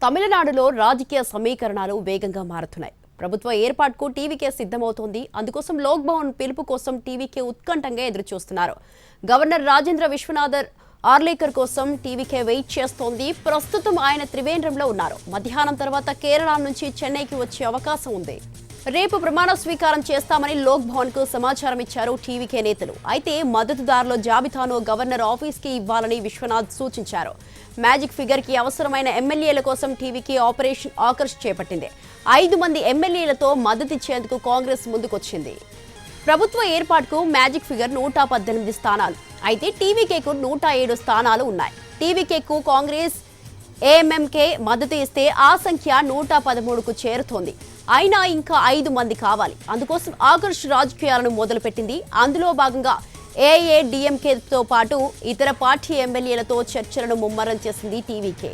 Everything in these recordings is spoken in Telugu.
తమిళనాడులో రాజకీయ సమీకరణాలు వేగంగా మారుతున్నాయి. ప్రభుత్వ ఏర్పాటుకు టీవీకే సిద్ధమవుతోంది. అందుకోసం లోక్ భవన్ పిలుపు కోసం టీవీకే ఉత్కంఠంగా ఎదురుచూస్తున్నారు. గవర్నర్ రాజేంద్ర విశ్వనాథర్ ఆర్లేకర్ కోసం టీవీకే వెయిట్ చేస్తోంది. ప్రస్తుతం ఆయన త్రివేంద్రంలో ఉన్నారు. మధ్యాహ్నం తర్వాత కేరళ నుంచి చెన్నైకి వచ్చే అవకాశం ఉంది. రేపు ప్రమాణ స్వీకారం చేస్తామని లోక్ భవన్ కు సమాచారం ఇచ్చారు టీవీకే నేతలు. అయితే మద్దతుదారుల జాబితాను గవర్నర్ ఆఫీస్ కి ఇవ్వాలని విశ్వనాథ్ సూచించారు. మ్యాజిక్ ఫిగర్ కి అవసరమైన ఎమ్మెల్యేల కోసం టీవీకి ఆపరేషన్ ఆకర్ష్ చేపట్టింది. 5 మంది ఎమ్మెల్యేలతో మద్దతిచ్చేందుకు కాంగ్రెస్ ముందుకొచ్చింది. ప్రభుత్వ ఏర్పాటుకు మ్యాజిక్ ఫిగర్ 118 స్థానాలు. అయితే టీవీకేకు 107 స్థానాలు ఉన్నాయి. టీవీకేకు కాంగ్రెస్ ఏఎంఎంకే మద్దతు ఇస్తే ఆ సంఖ్య 113కు చేరుతోంది. అయినా ఇంకా 5 మంది కావాలి. అందుకోసం ఆకర్ష్ రాజకీయాలను మొదలుపెట్టింది. అందులో భాగంగా ఏఐఏడీఎంకేతో పాటు ఇతర పార్టీ ఎమ్మెల్యేలతో చర్చలను ముమ్మరం చేసింది టీవీకే.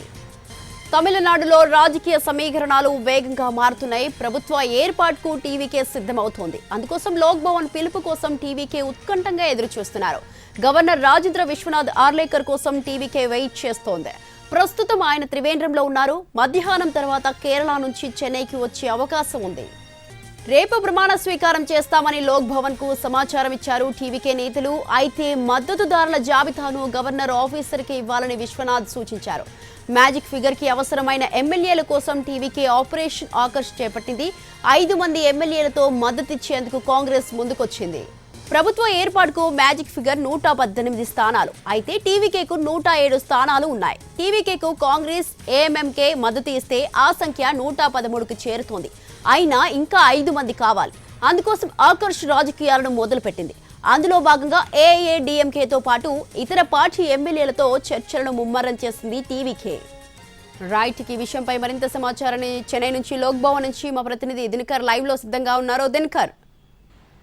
తమిళనాడులో రాజకీయ సమీకరణాలు వేగంగా మారుతున్నాయి. ప్రభుత్వ ఏర్పాటుకు టీవీకే సిద్ధమవుతోంది. అందుకోసం లోక్ భవన్ పిలుపు కోసం టీవీకే ఉత్కంఠంగా ఎదురుచూస్తున్నారు. గవర్నర్ రాజేంద్ర విశ్వనాథ్ ఆర్లేకర్ కోసం టీవీకే వెయిట్ చేస్తోంది. ప్రస్తుతం ఆయన త్రివేంద్రంలో ఉన్నారు. మధ్యాహ్నం తర్వాత కేరళ నుంచి చెన్నైకి వచ్చే అవకాశం ఉంది. రేపు ప్రమాణ స్వీకారం చేస్తామని లోక్ భవన్ కు సమాచారం ఇచ్చారు టీవీకే నేతలు. అయితే మద్దతుదారుల జాబితాను గవర్నర్ ఆఫీసర్కి ఇవ్వాలని విశ్వనాథ్ సూచించారు. మ్యాజిక్ ఫిగర్ కి అవసరమైన ఎమ్మెల్యేల కోసం టీవీకే ఆపరేషన్ ఆకర్ష్ చేపట్టింది. 5 మంది ఎమ్మెల్యేలతో మద్దతిచ్చేందుకు కాంగ్రెస్ ముందుకొచ్చింది. ప్రభుత్వ ఏర్పాటుకు మ్యాజిక్ ఫిగర్ 118 స్థానాలు. అయితే టీవీకేకు 107 స్థానాలు ఉన్నాయి. టీవీకేకు కాంగ్రెస్ ఏఎంఎంకే మద్దతు ఇస్తే ఆ సంఖ్య 113కు చేరుతోంది. అయినా ఇంకా 5 మంది కావాలి. అందుకోసం ఆకర్ష్ రాజకీయాలను మొదలుపెట్టింది. అందులో భాగంగా ఏఐఏడీఎంకేతో పాటు ఇతర పార్టీ ఎమ్మెల్యేలతో చర్చలను ముమ్మరం చేసింది టీవీకే. రైట్, ఈ విషయంపై మరింత సమాచారాన్ని చెన్నై నుంచి లోక్ భవన్ నుంచి మా ప్రతినిధి దినకర్ లైవ్ లో సిద్ధంగా ఉన్నారు. దినకర్.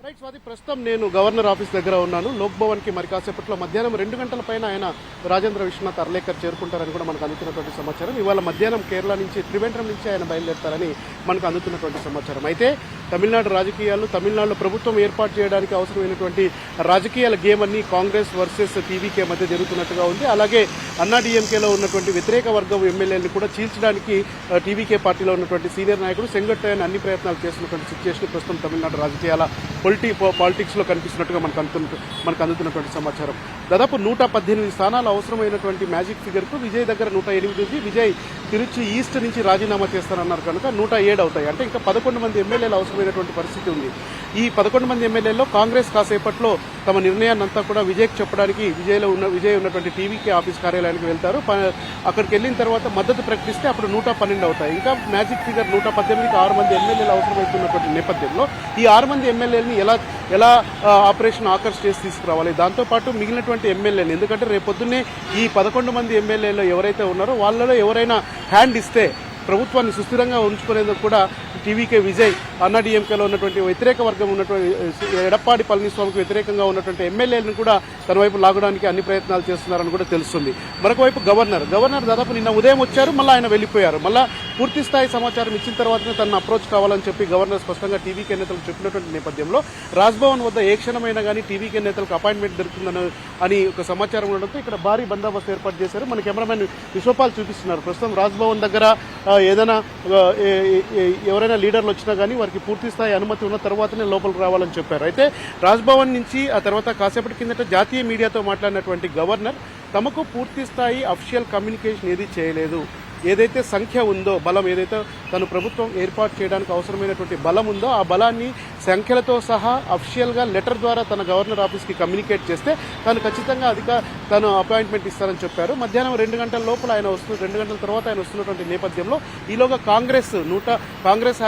రైట్ స్వాతి, ప్రస్తుతం నేను గవర్నర్ ఆఫీస్ దగ్గర ఉన్నాను. లోక్ భవన్ కి మరి కాసేపట్లో మధ్యాహ్నం 2 గంటల పైన ఆయన రాజేంద్ర విశ్వనాథ్ అర్లేకర్ చేరుకుంటారని కూడా మనకు అందుతున్నటువంటి సమాచారం. ఇవాళ మధ్యాహ్నం కేరళ నుంచి త్రివేంద్రం నుంచి ఆయన బయలుదేరతారని మనకు అందుతున్నటువంటి సమాచారం. అయితే తమిళనాడు రాజకీయాలు, తమిళనాడులో ప్రభుత్వం ఏర్పాటు చేయడానికి అవసరమైనటువంటి రాజకీయాల గేమ్ అన్ని కాంగ్రెస్ వర్సెస్ టీవీకే మధ్య జరుగుతున్నట్టుగా ఉంది. అలాగే అన్నాడీఎంకేలో ఉన్నటువంటి వ్యతిరేక వర్గం ఎమ్మెల్యేలను కూడా చీల్చడానికి టీవీకే పార్టీలో ఉన్నటువంటి సీనియర్ నాయకుడు సెంగట్టయ్యన్ అన్ని ప్రయత్నాలు చేస్తున్నటువంటి సిచ్యువేషన్ ప్రస్తుతం తమిళనాడు రాజకీయాల పాలిటిక్స్ లో కనిపిస్తున్నట్టుగా మనకు అందుతున్నటువంటి సమాచారం. దాదాపు 118 స్థానాలు అవసరమైనటువంటి మ్యాజిక్ ఫిగర్ కు విజయ్ దగ్గర 108 ఉంది. విజయ్ తిరుచి ఈస్ట్ నుంచి రాజీనామా చేస్తారన్నారు కనుక 107 అవుతాయి. అంటే ఇంకా 11 మంది ఎమ్మెల్యేలు అవసరమైనటువంటి పరిస్థితి ఉంది. ఈ 11 మంది ఎమ్మెల్యేల్లో కాంగ్రెస్ కాసేపట్లో తమ నిర్ణయాన్ని అంతా కూడా విజయ్కి చెప్పడానికి విజయ్ ఉన్నటువంటి టీవీకే ఆఫీస్ కార్యాలయానికి వెళ్తారు. అక్కడికి వెళ్ళిన తర్వాత మద్దతు ప్రకటిస్తే అప్పుడు 112 అవుతాయి. ఇంకా మ్యాజిక్ ఫిగర్ 118కి 6 మంది ఎమ్మెల్యేలు అవసరమవుతున్నటువంటి నేపథ్యంలో ఈ 6 మంది ఎమ్మెల్యేలని ఎలా ఆపరేషన్ ఆకర్ష్ చేసి తీసుకురావాలి. దాంతోపాటు మిగిలినటువంటి ఎమ్మెల్యేలు, ఎందుకంటే రేపొద్దున్నే ఈ 11 మంది ఎమ్మెల్యేలు ఎవరైతే ఉన్నారో వాళ్ళలో ఎవరైనా హ్యాండ్ ఇస్తే ప్రభుత్వాన్ని సుస్థిరంగా ఉంచుకునేందుకు కూడా టీవీకే విజయ్ అన్నాడీఎంకేలో ఉన్నటువంటి వ్యతిరేక వర్గం ఉన్నటువంటి ఎడప్పాడి పళనిస్వామికి వ్యతిరేకంగా ఉన్నటువంటి ఎమ్మెల్యేలను కూడా తన వైపు లాగడానికి అన్ని ప్రయత్నాలు చేస్తున్నారని కూడా తెలుస్తుంది. మరొక వైపు గవర్నర్ దాదాపు నిన్న ఉదయం వచ్చారు, మళ్ళీ ఆయన వెళ్ళిపోయారు. మళ్ళీ పూర్తి స్థాయి సమాచారం ఇచ్చిన తర్వాతనే తనను అప్రోచ్ కావాలని చెప్పి గవర్నర్ స్పష్టంగా టీవీకే నేతలకు చెప్పినటువంటి నేపథ్యంలో రాజ్భవన్ వద్ద ఏ క్షణమైనా కానీ టీవీకే నేతలకు అపాయింట్మెంట్ దొరుకుతుందని ఒక సమాచారం ఉండడంతో ఇక్కడ భారీ బందోబస్తు ఏర్పాటు చేశారు. మన కెమెరామెన్ విశ్వపాల్ చూపిస్తున్నారు. ప్రస్తుతం రాజ్భవన్ దగ్గర ఏదైనా ఎవరైనా లీడర్లు వచ్చినా కానీ వారికి పూర్తి స్థాయి అనుమతి ఉన్న తర్వాతనే లోపలికి రావాలని చెప్పారు. అయితే రాజ్భవన్ నుంచి ఆ తర్వాత కాసేపటి కిందట జాతీయ మీడియాతో మాట్లాడినటువంటి గవర్నర్ తమకు పూర్తి స్థాయి అఫీషియల్ కమ్యూనికేషన్ ఏది చేయలేదు. ఏదైతే సంఖ్య ఉందో, బలం ఏదైతే తను ప్రభుత్వం ఏర్పాటు చేయడానికి అవసరమైనటువంటి బలం ఉందో ఆ బలాన్ని సంఖ్యలతో సహా అఫీషియల్గా లెటర్ ద్వారా తన గవర్నర్ ఆఫీస్కి కమ్యూనికేట్ చేస్తే తాను ఖచ్చితంగా తను అపాయింట్మెంట్ ఇస్తారని చెప్పారు. మధ్యాహ్నం 2 గంటల లోపల ఆయన 2 గంటల తర్వాత ఆయన వస్తున్నటువంటి నేపథ్యంలో ఈలోగా కాంగ్రెస్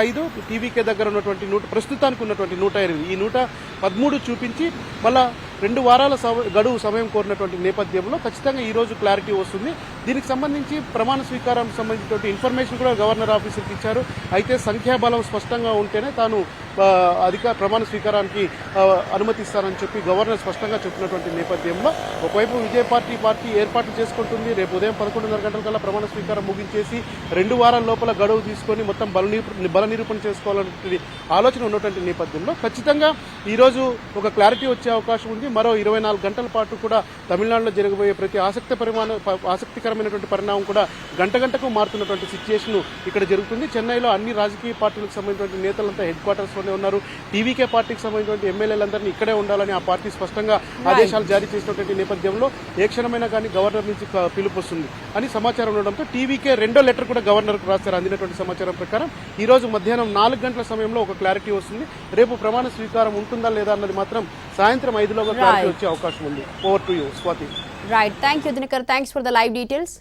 5, టీవీకే దగ్గర ఉన్నటువంటి ప్రస్తుతానికి ఉన్నటువంటి 108, ఈ 113 చూపించి మళ్ళా 2 వారాల గడువు సమయం కోరినటువంటి నేపథ్యంలో ఖచ్చితంగా ఈ రోజు క్లారిటీ వస్తుంది. దీనికి సంబంధించి ప్రమాణ స్వీకారానికి సంబంధించిన ఇన్ఫర్మేషన్ కూడా గవర్నర్ ఆఫీసర్కి ఇచ్చారు. అయితే సంఖ్యాబలం స్పష్టంగా ఉంటేనే తాను ప్రమాణ స్వీకారానికి అనుమతిస్తారని చెప్పి గవర్నర్ స్పష్టంగా చెప్పినటువంటి నేపథ్యంలో ఒకవైపు విజయ పార్టీ ఏర్పాట్లు చేసుకుంటుంది. రేపు ఉదయం 11:30 గంటలకల్లా ప్రమాణ స్వీకారం ముగించేసి 2 వారాల లోపల గడువు తీసుకొని మొత్తం బల నిరూపణ చేసుకోవాలనే ఆలోచన ఉన్నటువంటి నేపథ్యంలో ఖచ్చితంగా ఈరోజు ఒక క్లారిటీ వచ్చే అవకాశం ఉంది. మరో 24 గంటల పాటు కూడా తమిళనాడులో జరగబోయే ప్రతి ఆసక్తికరమైనటువంటి పరిణామం కూడా గంటకు మారుతున్నటువంటి సిచ్యుయేషన్ ఇక్కడ జరుగుతుంది. చెన్నైలో అన్ని రాజకీయ పార్టీలకు సంబంధించిన నేతలంతా హెడ్ క్వార్టర్స్ లోనే ఉన్నారు. టీవీకే పార్టీకి సంబంధించిన ఎమ్మెల్యేలందరినీ ఇక్కడే ఉండాలని ఆ పార్టీ స్పష్టంగా ఆదేశాలు జారీ చేసినటువంటి నేపథ్యంలో ఏ క్షణమైనా కానీ గవర్నర్ నుంచి పిలుపు వస్తుంది అని సమాచారం ఉండడంతో టీవీకే 2వ లెటర్ కూడా గవర్నర్కు రాస్తారు. అందినటువంటి సమాచారం ప్రకారం ఈ రోజు మధ్యాహ్నం 4 గంటల సమయంలో ఒక క్లారిటీ వస్తుంది. రేపు ప్రమాణ స్వీకారం ఉంటుందా లేదా అన్నది మాత్రం సాయంత్రం 5లోగా క్లారిటీ వచ్చే అవకాశం ఉంది. Over to you Swathi. Right, thank you Dinakar, thanks for the live details.